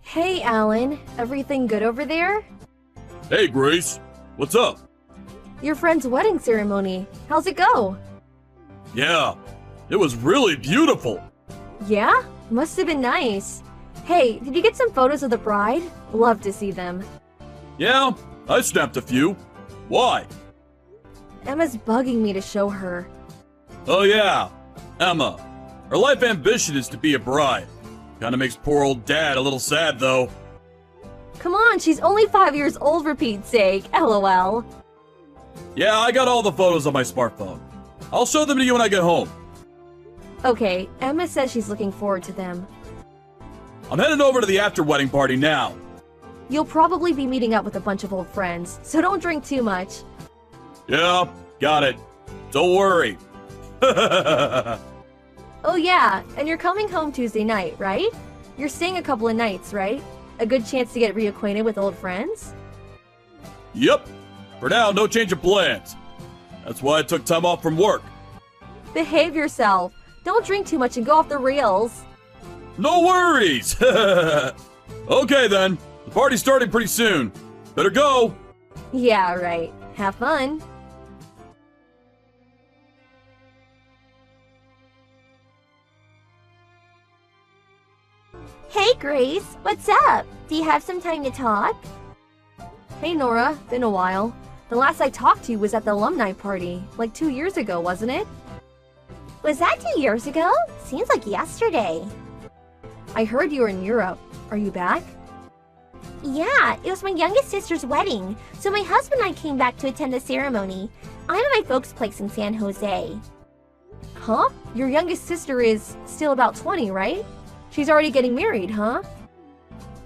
Hey, Alan. Everything good over there? Hey, Grace. What's up? Your friend's wedding ceremony. How's it go? Yeah, it was really beautiful. Yeah? Must have been nice. Hey, did you get some photos of the bride? Love to see them. Yeah, I snapped a few. Why? Emma's bugging me to show her. Oh yeah, Emma. Her life ambition is to be a bride. Kinda makes poor old dad a little sad though. Come on, she's only 5 years old for Pete's sake. LOL. Yeah, I got all the photos on my smartphone. I'll show them to you when I get home. Okay, Emma says she's looking forward to them. I'm headed over to the after-wedding party now. You'll probably be meeting up with a bunch of old friends, so don't drink too much. Yeah, got it. Don't worry. Oh yeah, and you're coming home Tuesday night, right? You're staying a couple of nights, right? A good chance to get reacquainted with old friends? Yep. For now, no change of plans. That's why I took time off from work. Behave yourself. Don't drink too much and go off the rails. No worries! Okay then, the party's starting pretty soon. Better go! Yeah, right. Have fun. Hey Grace, what's up? Do you have some time to talk? Hey Nora, been a while. The last I talked to you was at the alumni party, like 2 years ago, wasn't it? Was that 2 years ago? Seems like yesterday. I heard you were in Europe. Are you back? Yeah, it was my youngest sister's wedding, so my husband and I came back to attend the ceremony. I'm at my folks' place in San Jose. Huh? Your youngest sister is still about 20, right? She's already getting married, huh?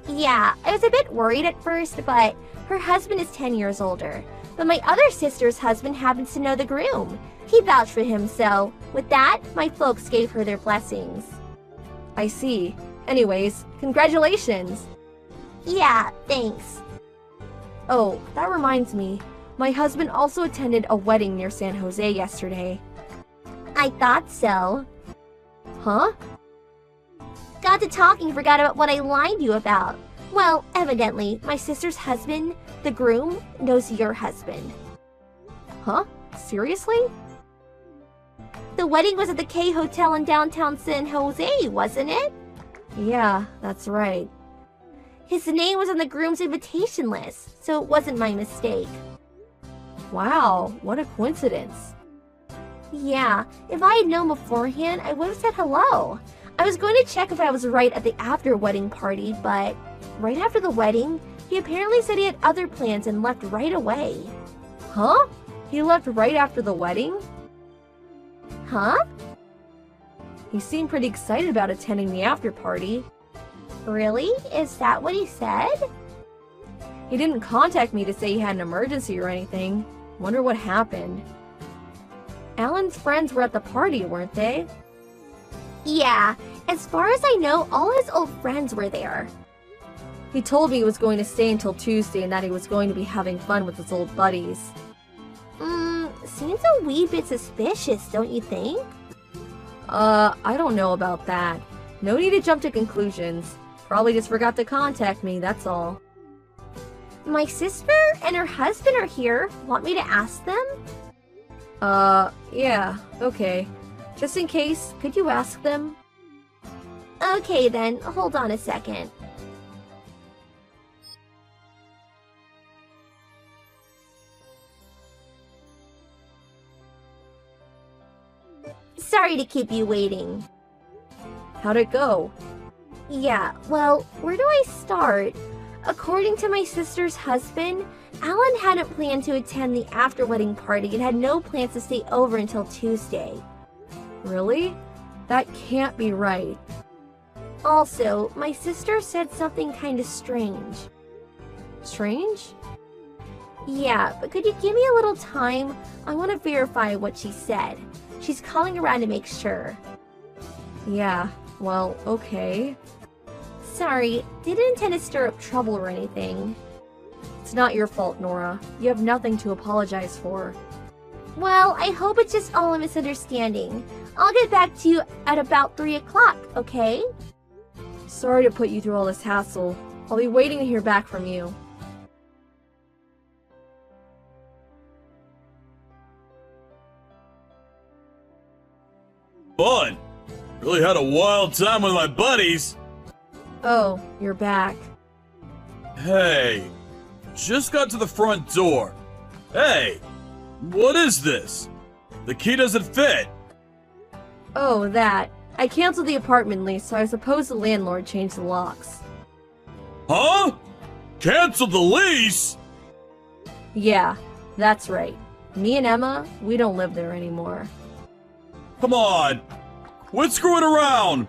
Yeah, I was a bit worried at first, but her husband is 10 years older. But my other sister's husband happens to know the groom. He vouched for him, so with that, my folks gave her their blessings. I see. Anyways, congratulations! Yeah, thanks. Oh, that reminds me. My husband also attended a wedding near San Jose yesterday. I thought so. Huh? Got to talking and forgot about what I lied to you about. Well, evidently, my sister's husband, the groom, knows your husband. Huh? Seriously? The wedding was at the K Hotel in downtown San Jose, wasn't it? Yeah, that's right. His name was on the groom's invitation list, so it wasn't my mistake. Wow, what a coincidence. Yeah, if I had known beforehand, I would have said hello. I was going to check if I was right at the after-wedding party, but right after the wedding, he apparently said he had other plans and left right away. Huh? He left right after the wedding? Huh? He seemed pretty excited about attending the after-party. Really? Is that what he said? He didn't contact me to say he had an emergency or anything. Wonder what happened. Alan's friends were at the party, weren't they? Yeah, as far as I know, all his old friends were there. He told me he was going to stay until Tuesday and that he was going to be having fun with his old buddies. Seems a wee bit suspicious, don't you think? I don't know about that. No need to jump to conclusions. Probably just forgot to contact me, that's all. My sister and her husband are here. Want me to ask them? Yeah, okay. Just in case, could you ask them? Okay then, hold on a second. Sorry to keep you waiting. How'd it go? Yeah, well, where do I start? According to my sister's husband, Alan hadn't planned to attend the after-wedding party and had no plans to stay over until Tuesday. Really? That can't be right. Also, my sister said something kinda strange. Strange? Yeah, but could you give me a little time? I want to verify what she said. She's calling around to make sure. Yeah, well, okay. Sorry, didn't intend to stir up trouble or anything. It's not your fault, Nora. You have nothing to apologize for. Well, I hope it's just all a misunderstanding. I'll get back to you at about 3 o'clock, okay? Sorry to put you through all this hassle. I'll be waiting to hear back from you. Fun! Really had a wild time with my buddies! Oh, you're back. Hey, just got to the front door. Hey, what is this? The key doesn't fit. Oh, that. I canceled the apartment lease, so I suppose the landlord changed the locks. Huh? Canceled the lease? Yeah, that's right. Me and Emma, we don't live there anymore. Come on! Quit screwing around!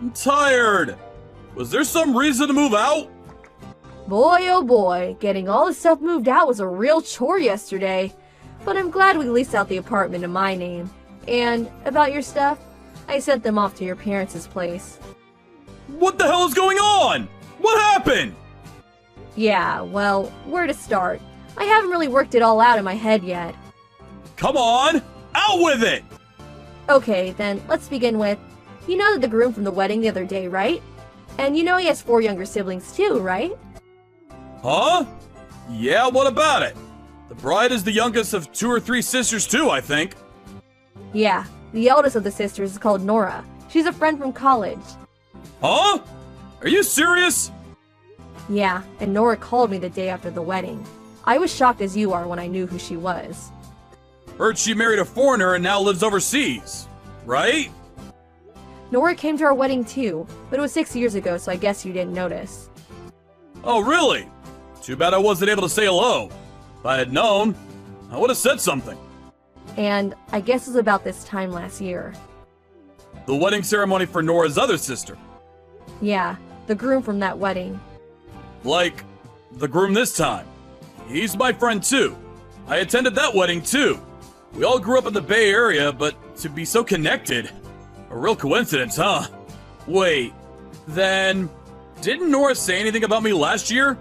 I'm tired! Was there some reason to move out? Boy, oh boy, getting all the stuff moved out was a real chore yesterday. But I'm glad we leased out the apartment in my name. And about your stuff, I sent them off to your parents' place. What the hell is going on? What happened? Yeah, well, where to start? I haven't really worked it all out in my head yet. Come on! Out with it! Okay, then, let's begin with, you know the groom from the wedding the other day, right? And you know he has 4 younger siblings too, right? Huh? Yeah, what about it? The bride is the youngest of 2 or 3 sisters too, I think. Yeah, the eldest of the sisters is called Nora. She's a friend from college. Huh? Are you serious? Yeah, and Nora called me the day after the wedding. I was shocked as you are when I knew who she was. Heard she married a foreigner and now lives overseas, right? Nora came to our wedding too, but it was 6 years ago, so I guess you didn't notice. Oh, really? Too bad I wasn't able to say hello. If I had known, I would have said something. And I guess it was about this time last year. The wedding ceremony for Nora's other sister. Yeah, the groom from that wedding. Like, the groom this time. He's my friend too. I attended that wedding too. We all grew up in the Bay Area, but to be so connected. A real coincidence, huh? Wait, then didn't Nora say anything about me last year?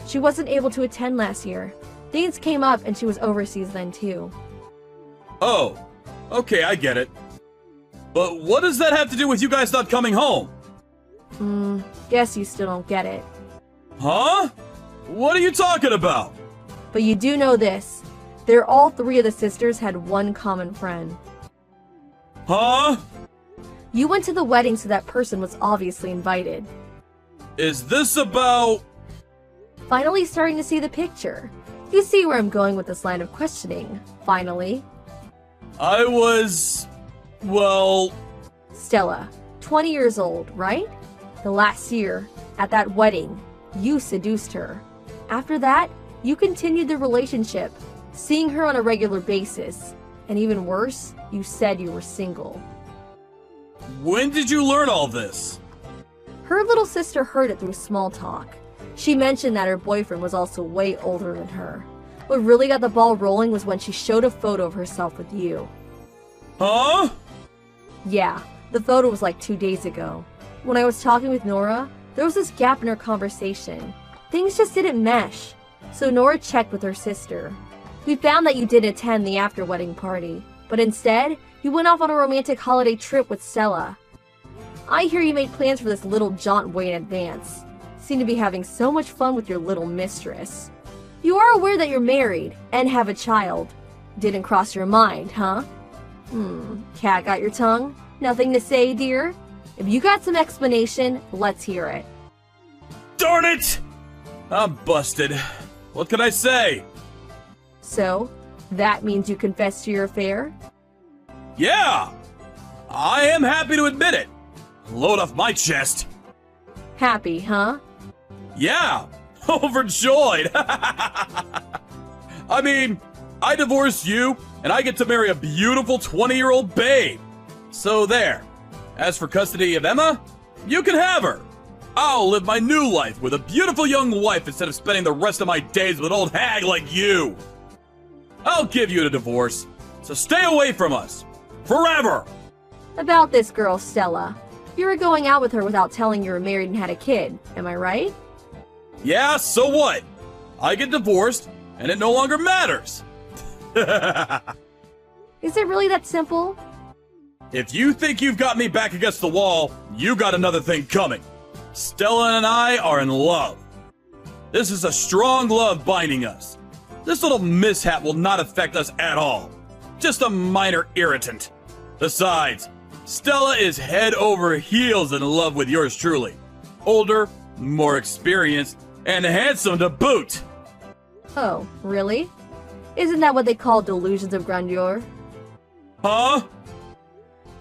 She wasn't able to attend last year. Things came up and she was overseas then too. Oh, okay, I get it. But what does that have to do with you guys not coming home? Guess you still don't get it. Huh? What are you talking about? But you do know this. All 3 of the sisters had one common friend. Huh? You went to the wedding, so that person was obviously invited. Is this about... Finally starting to see the picture. You see where I'm going with this line of questioning. Finally. I was... well... Stella, 20 years old, right? The last year, at that wedding, you seduced her. After that, you continued the relationship, seeing her on a regular basis. And even worse, you said you were single. When did you learn all this? Her little sister heard it through small talk. She mentioned that her boyfriend was also way older than her. What really got the ball rolling was when she showed a photo of herself with you. Huh? Yeah, the photo was like 2 days ago. When I was talking with Nora, there was this gap in our conversation. Things just didn't mesh. So Nora checked with her sister. We found that you didn't attend the after-wedding party, but instead, you went off on a romantic holiday trip with Stella. I hear you made plans for this little jaunt way in advance. Seem to be having so much fun with your little mistress. You are aware that you're married and have a child. Didn't cross your mind, huh? Cat got your tongue? Nothing to say, dear? If you got some explanation, let's hear it. Darn it! I'm busted. What can I say? So, that means you confessed to your affair? Yeah! I am happy to admit it. Load off my chest. Happy, huh? Yeah! Overjoyed! I mean, I divorced you, and I get to marry a beautiful 20-year-old babe. So there. As for custody of Emma, you can have her. I'll live my new life with a beautiful young wife instead of spending the rest of my days with an old hag like you. I'll give you a divorce, so stay away from us. Forever! About this girl, Stella. You were going out with her without telling you were married and had a kid, am I right? Yeah, so what? I get divorced, and it no longer matters. Is it really that simple? If you think you've got me back against the wall, you got another thing coming. Stella and I are in love. This is a strong love binding us. This little mishap will not affect us at all. Just a minor irritant. Besides, Stella is head over heels in love with yours truly. Older, more experienced, and handsome to boot. Oh, really? Isn't that what they call delusions of grandeur? Huh?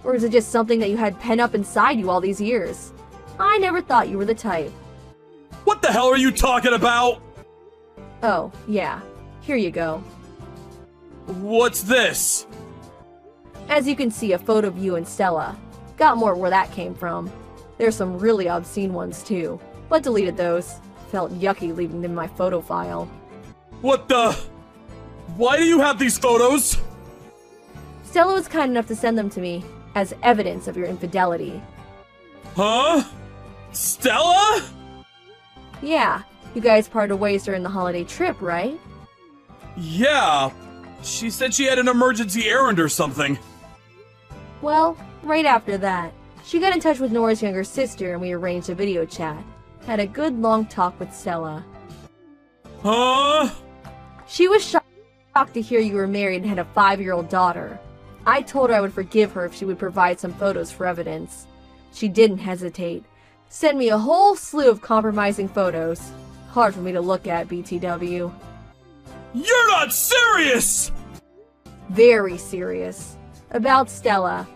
Or is it just something that you had pent up inside you all these years? I never thought you were the type. What the hell are you talking about? Oh, yeah. Here you go. What's this? As you can see, a photo of you and Stella. Got more where that came from. There's some really obscene ones too, but deleted those. Felt yucky leaving them in my photo file. What the? Why do you have these photos? Stella was kind enough to send them to me as evidence of your infidelity. Huh? Stella? Yeah, you guys parted ways during the holiday trip, right? Yeah. She said she had an emergency errand or something. Well, right after that, she got in touch with Nora's younger sister and we arranged a video chat. Had a good long talk with Stella. Huh? She was shocked to hear you were married and had a 5-year-old daughter. I told her I would forgive her if she would provide some photos for evidence. She didn't hesitate. Sent me a whole slew of compromising photos. Hard for me to look at, BTW. You're not serious! Very serious. About Stella.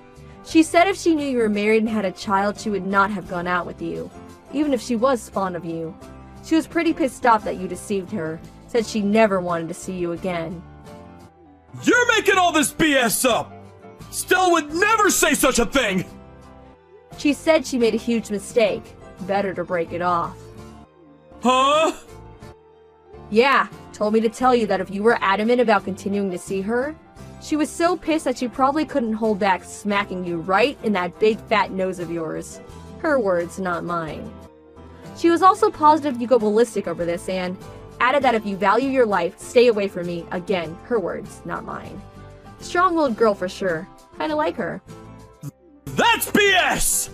She said if she knew you were married and had a child, she would not have gone out with you, even if she was fond of you. She was pretty pissed off that you deceived her. Said she never wanted to see you again. You're making all this BS up! Stella would never say such a thing! She said she made a huge mistake. Better to break it off. Huh? Yeah, told me to tell you that if you were adamant about continuing to see her, she was so pissed that she probably couldn't hold back smacking you right in that big fat nose of yours. Her words, not mine. She was also positive you go ballistic over this and added that if you value your life, stay away from me. Again, her words, not mine. Strong-willed girl for sure. Kinda like her. That's BS!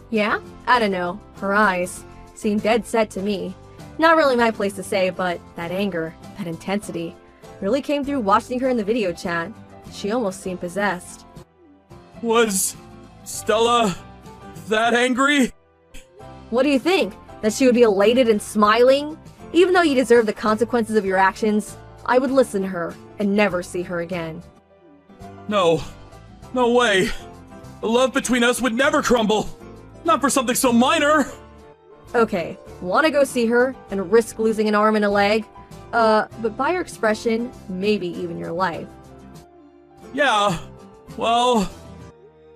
Yeah? I don't know. Her eyes seemed dead set to me. Not really my place to say, but that anger, that intensity, really came through watching her in the video chat. She almost seemed possessed. Was Stella that angry? What do you think? That she would be elated and smiling? Even though you deserve the consequences of your actions, I would listen to her and never see her again. No. No way. The love between us would never crumble. Not for something so minor. Okay, wanna go see her and risk losing an arm and a leg? But by your expression, maybe even your life. Yeah, well...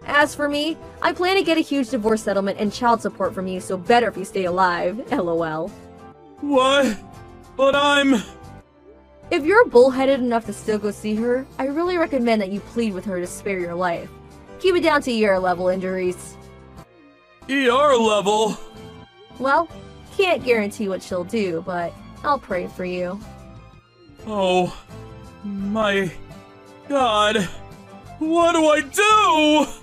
As for me, I plan to get a huge divorce settlement and child support from you, so better if you stay alive, lol. What? But I'm... If you're bullheaded enough to still go see her, I really recommend that you plead with her to spare your life. Keep it down to ER level injuries. ER level? Well, can't guarantee what she'll do, but I'll pray for you. Oh, my God. What do I do?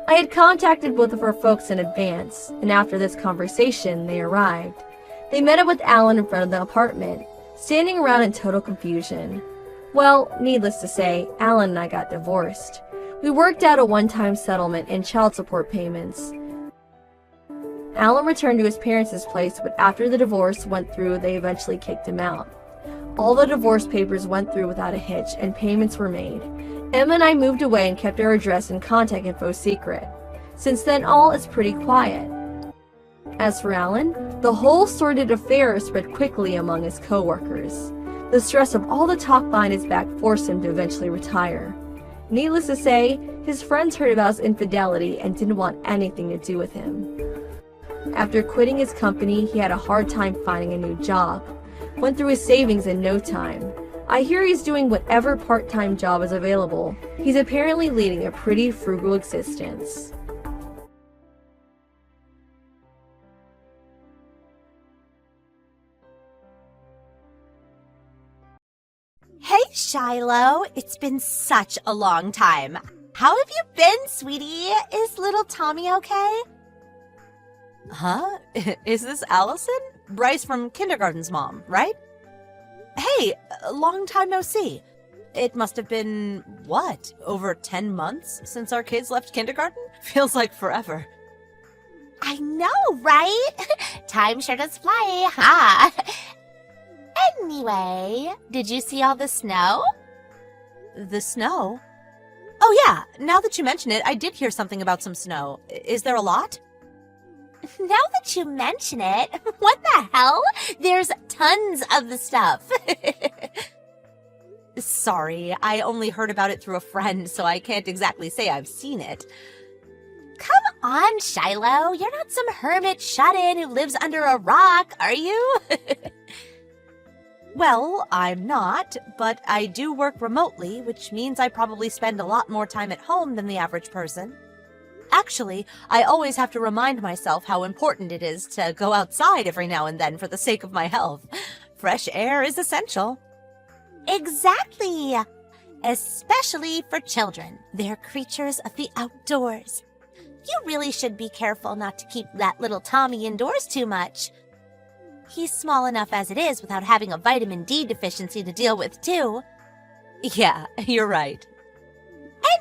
I had contacted both of her folks in advance, and after this conversation, they arrived. They met up with Alan in front of the apartment, standing around in total confusion. Well, needless to say, Alan and I got divorced. We worked out a one-time settlement and child support payments. Alan returned to his parents' place, but after the divorce went through, they eventually kicked him out. All the divorce papers went through without a hitch, and payments were made. Emma and I moved away and kept our address and contact info secret. Since then, all is pretty quiet. As for Alan, the whole sordid affair spread quickly among his co-workers. The stress of all the talk behind his back forced him to eventually retire. Needless to say, his friends heard about his infidelity and didn't want anything to do with him. After quitting his company, he had a hard time finding a new job. Went through his savings in no time. I hear he's doing whatever part-time job is available. He's apparently leading a pretty frugal existence. Shiloh, it's been such a long time. How have you been, sweetie? Is little Tommy okay? Huh? Is this Allison? Bryce from kindergarten's mom, right? Hey, long time no see. It must have been, what, over 10 months since our kids left kindergarten? Feels like forever. I know, right? Time sure does fly, huh? Anyway, did you see all the snow? The snow? Oh yeah, now that you mention it, I did hear something about some snow. Is there a lot? Now that you mention it, what the hell? There's tons of the stuff. Sorry, I only heard about it through a friend, so I can't exactly say I've seen it. Come on, Shiloh. You're not some hermit shut-in who lives under a rock, are you? Well, I'm not, but I do work remotely, which means I probably spend a lot more time at home than the average person. Actually, I always have to remind myself how important it is to go outside every now and then for the sake of my health. Fresh air is essential. Exactly! Especially for children. They're creatures of the outdoors. You really should be careful not to keep that little Tommy indoors too much. He's small enough as it is without having a vitamin D deficiency to deal with, too. Yeah, you're right.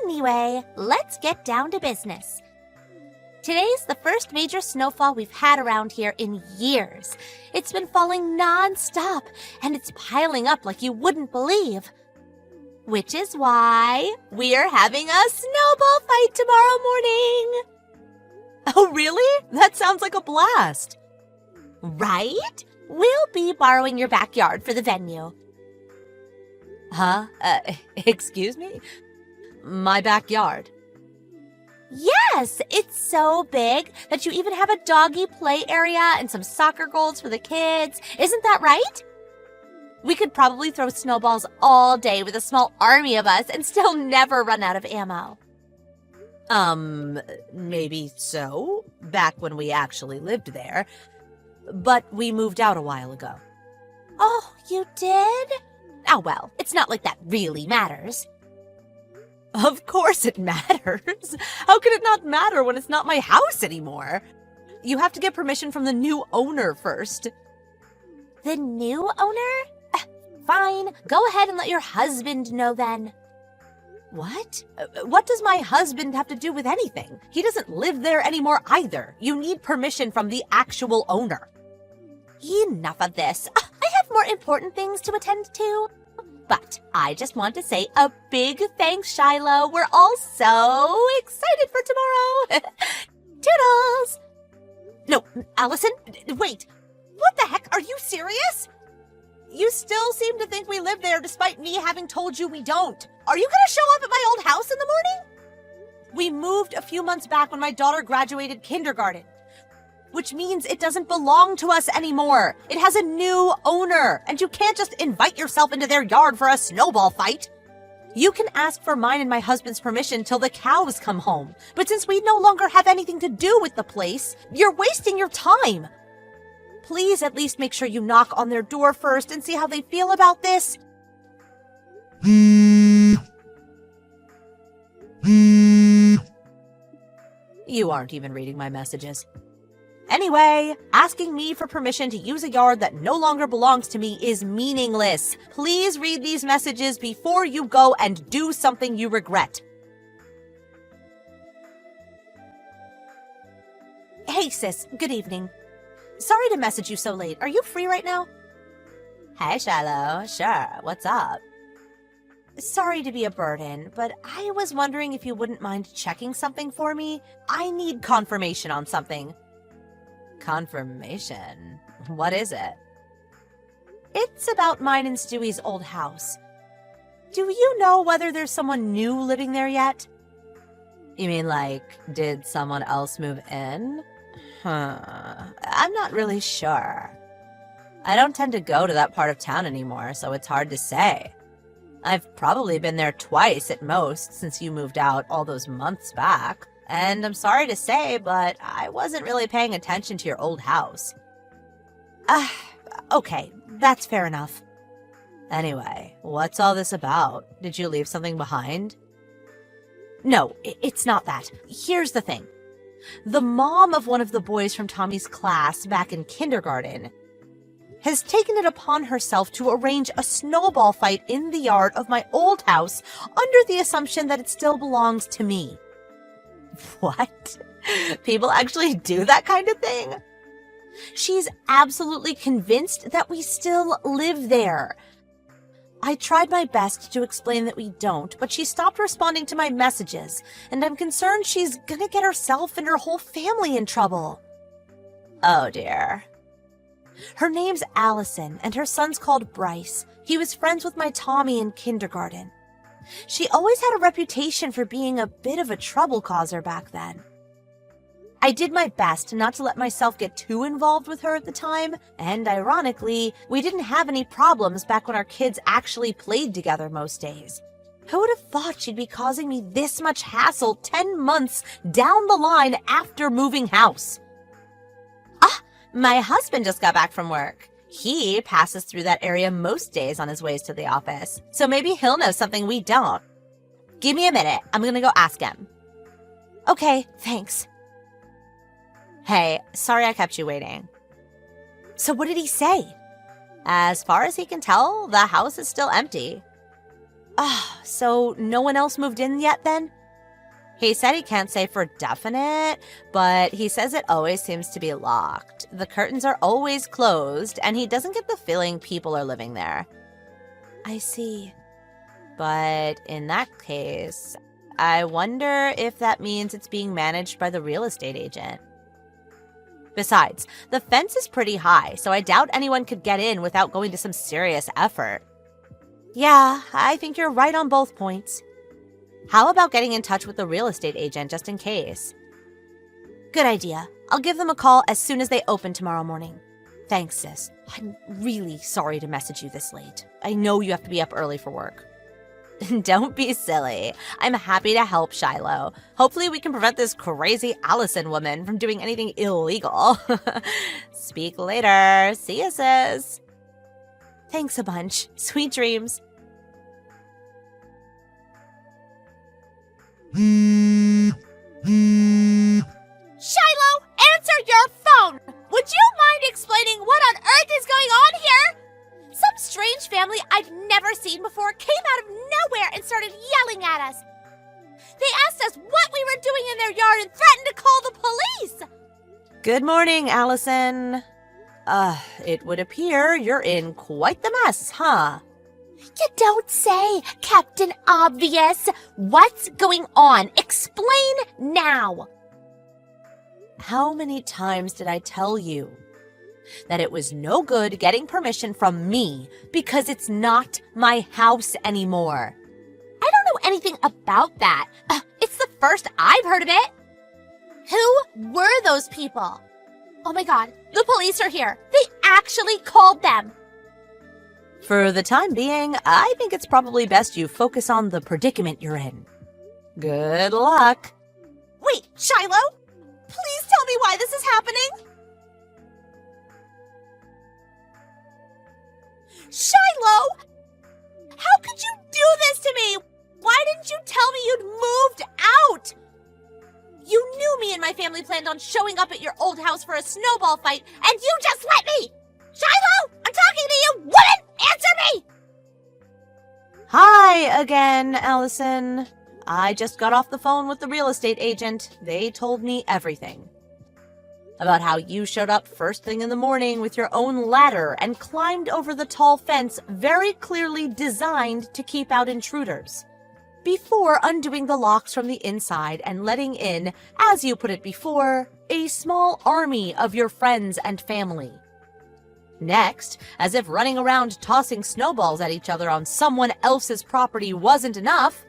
Anyway, let's get down to business. Today's the first major snowfall we've had around here in years. It's been falling non-stop, and it's piling up like you wouldn't believe. Which is why we're having a snowball fight tomorrow morning. Oh, really? That sounds like a blast. Right? We'll be borrowing your backyard for the venue. Huh? Excuse me? My backyard? Yes, it's so big that you even have a doggy play area and some soccer goals for the kids. Isn't that right? We could probably throw snowballs all day with a small army of us and still never run out of ammo. Maybe so, back when we actually lived there. But we moved out a while ago. Oh, you did? Oh, well, it's not like that really matters. Of course it matters. How could it not matter when it's not my house anymore? You have to get permission from the new owner first. The new owner? Fine, go ahead and let your husband know then. What? What does my husband have to do with anything? He doesn't live there anymore either. You need permission from the actual owner. Enough of this. I have more important things to attend to. But I just want to say a big thanks, Shiloh. We're all so excited for tomorrow. Toodles! No, Allison, wait. What the heck? Are you serious? You still seem to think we live there despite me having told you we don't. Are you going to show up at my old house in the morning? We moved a few months back when my daughter graduated kindergarten, which means it doesn't belong to us anymore. It has a new owner, and you can't just invite yourself into their yard for a snowball fight. You can ask for mine and my husband's permission till the cows come home, but since we no longer have anything to do with the place, you're wasting your time. Please at least make sure you knock on their door first and see how they feel about this. You aren't even reading my messages. Anyway, asking me for permission to use a yard that no longer belongs to me is meaningless. Please read these messages before you go and do something you regret. Hey sis, good evening. Sorry to message you so late. Are you free right now? Hey Shiloh, sure, what's up? Sorry to be a burden, but I was wondering if you wouldn't mind checking something for me. I need confirmation on something. Confirmation? What is it? It's about mine and Stewie's old house. Do you know whether there's someone new living there yet? You mean like, did someone else move in? I'm not really sure. I don't tend to go to that part of town anymore, so it's hard to say. I've probably been there twice at most since you moved out all those months back. And I'm sorry to say, but I wasn't really paying attention to your old house. Okay, that's fair enough. Anyway, what's all this about? Did you leave something behind? No, it's not that. Here's the thing. The mom of one of the boys from Tommy's class back in kindergarten has taken it upon herself to arrange a snowball fight in the yard of my old house under the assumption that it still belongs to me. What? People actually do that kind of thing? She's absolutely convinced that we still live there. I tried my best to explain that we don't, but she stopped responding to my messages, and I'm concerned she's gonna get herself and her whole family in trouble. Oh dear. Her name's Allison, and her son's called Bryce. He was friends with my Tommy in kindergarten. She always had a reputation for being a bit of a trouble causer back then. I did my best not to let myself get too involved with her at the time, and ironically, we didn't have any problems back when our kids actually played together most days. Who would have thought she'd be causing me this much hassle 10 months down the line after moving house? My husband just got back from work. He passes through that area most days on his ways to the office, so maybe he'll know something we don't. Give me a minute. I'm gonna go ask him. Okay, thanks. Hey, sorry I kept you waiting. So what did he say? As far as he can tell, the house is still empty. So no one else moved in yet then? He said he can't say for definite, but he says it always seems to be locked. The curtains are always closed, and he doesn't get the feeling people are living there. I see. But in that case, I wonder if that means it's being managed by the real estate agent. Besides, the fence is pretty high, so I doubt anyone could get in without going to some serious effort. Yeah, I think you're right on both points. How about getting in touch with the real estate agent just in case? Good idea. I'll give them a call as soon as they open tomorrow morning. Thanks, sis. I'm really sorry to message you this late. I know you have to be up early for work. Don't be silly. I'm happy to help, Shiloh. Hopefully we can prevent this crazy Allison woman from doing anything illegal. Speak later. See ya, sis. Thanks a bunch. Sweet dreams. Shiloh, answer your phone! Would you mind explaining what on earth is going on here? Some strange family I've never seen before came out of nowhere and started yelling at us. They asked us what we were doing in their yard and threatened to call the police. Good morning, Allison. It would appear you're in quite the mess, huh? You don't say, Captain Obvious. What's going on? Explain now. How many times did I tell you that it was no good getting permission from me because it's not my house anymore? I don't know anything about that. It's the first I've heard of it. Who were those people? Oh my god, the police are here. They actually called them. For the time being, I think it's probably best you focus on the predicament you're in. Good luck. Wait, Shiloh? Please tell me why this is happening. Shiloh! How could you do this to me? Why didn't you tell me you'd moved out? You knew me and my family planned on showing up at your old house for a snowball fight, and you just let me! Shiloh! I'm talking to you! Wouldn't answer me! Hi again, Allison. I just got off the phone with the real estate agent. They told me everything. About how you showed up first thing in the morning with your own ladder and climbed over the tall fence very clearly designed to keep out intruders, before undoing the locks from the inside and letting in, as you put it before, a small army of your friends and family. Next, as if running around tossing snowballs at each other on someone else's property wasn't enough,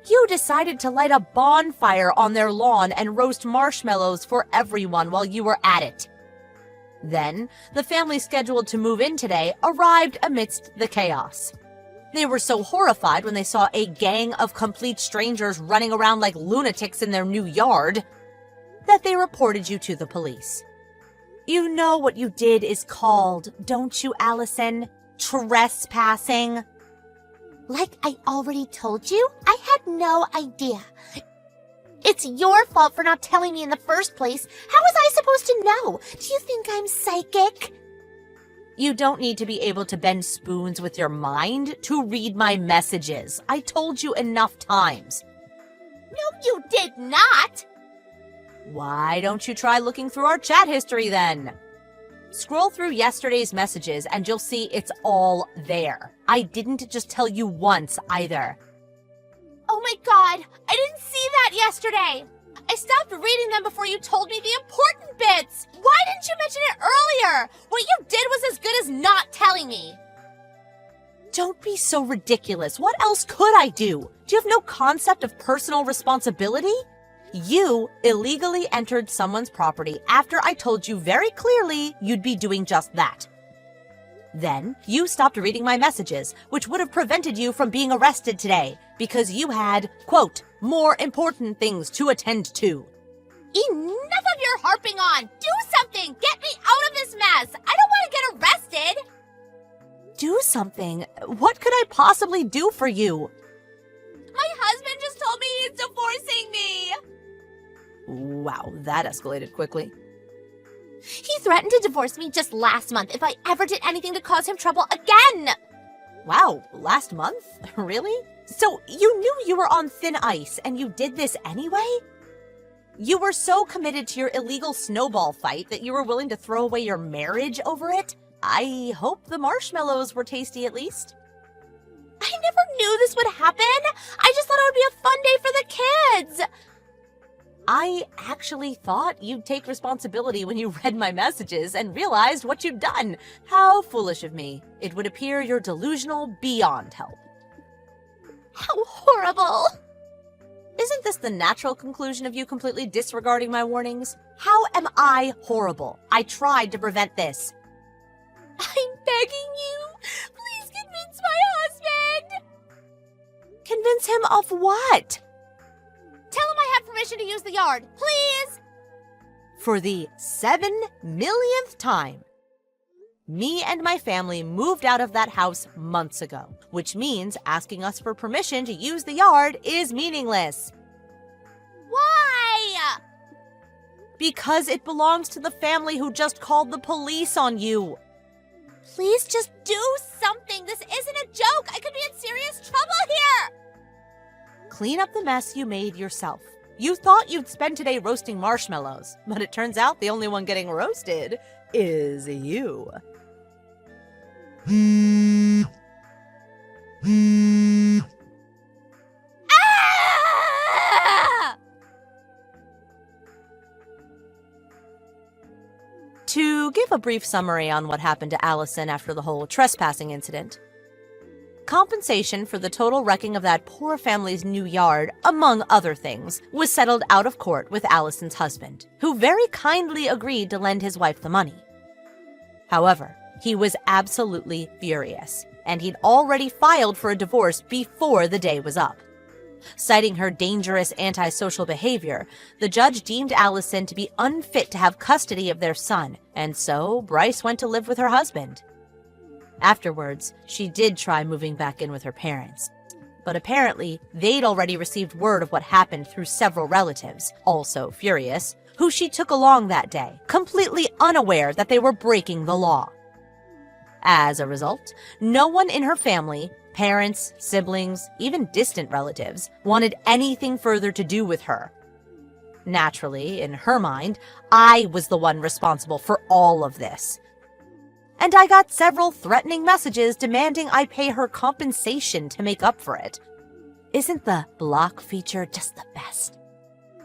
you decided to light a bonfire on their lawn and roast marshmallows for everyone while you were at it. Then, the family scheduled to move in today arrived amidst the chaos. They were so horrified when they saw a gang of complete strangers running around like lunatics in their new yard that they reported you to the police. You know what you did is called, don't you, Allison? trespassing. Like I already told you, I had no idea. It's your fault for not telling me in the first place. How was I supposed to know? Do you think I'm psychic? You don't need to be able to bend spoons with your mind to read my messages. I told you enough times. No, you did not. Why don't you try looking through our chat history then? Scroll through yesterday's messages and you'll see it's all there. I didn't just tell you once either. Oh my god, I didn't see that yesterday. I stopped reading them before you told me the important bits. Why didn't you mention it earlier? What you did was as good as not telling me. Don't be so ridiculous. What else could I do? Do you have no concept of personal responsibility? You illegally entered someone's property after I told you very clearly you'd be doing just that. Then you stopped reading my messages, which would have prevented you from being arrested today because you had, quote, more important things to attend to. Enough of your harping on. Do something. Get me out of this mess. I don't want to get arrested. Do something? What could I possibly do for you? My husband just told me he's divorcing me. Wow, that escalated quickly. He threatened to divorce me just last month if I ever did anything to cause him trouble again. Wow, last month? Really? So you knew you were on thin ice and you did this anyway? You were so committed to your illegal snowball fight that you were willing to throw away your marriage over it? I hope the marshmallows were tasty at least. I never knew this would happen. I just thought it would be a fun day for the kids. I actually thought you'd take responsibility when you read my messages and realized what you'd done. How foolish of me. It would appear you're delusional beyond help. How horrible. Isn't this the natural conclusion of you completely disregarding my warnings? How am I horrible? I tried to prevent this. I'm begging you. Please convince my husband. Convince him of what? Tell him I have permission to use the yard, please. For the 7 millionth time. Me and my family moved out of that house months ago, which means asking us for permission to use the yard is meaningless. Why? Because it belongs to the family who just called the police on you. Please just do something. This isn't a joke. I could be in serious trouble here. Clean up the mess you made yourself. You thought you'd spend today roasting marshmallows, but it turns out the only one getting roasted is you. Ah! To give a brief summary on what happened to Allison after the whole trespassing incident, compensation for the total wrecking of that poor family's new yard, among other things, was settled out of court with Allison's husband, who very kindly agreed to lend his wife the money. However, he was absolutely furious, and he'd already filed for a divorce before the day was up. Citing her dangerous antisocial behavior, the judge deemed Allison to be unfit to have custody of their son, and so Bryce went to live with her husband. Afterwards, she did try moving back in with her parents, but apparently they'd already received word of what happened through several relatives, also furious, who she took along that day, completely unaware that they were breaking the law. As a result, no one in her family, parents, siblings, even distant relatives, wanted anything further to do with her. Naturally, in her mind, I was the one responsible for all of this. And I got several threatening messages demanding I pay her compensation to make up for it. Isn't the block feature just the best?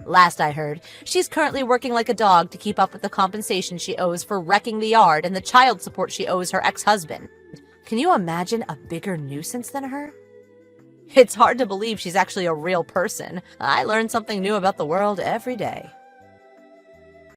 Last I heard, she's currently working like a dog to keep up with the compensation she owes for wrecking the yard and the child support she owes her ex-husband. Can you imagine a bigger nuisance than her? It's hard to believe she's actually a real person. I learn something new about the world every day.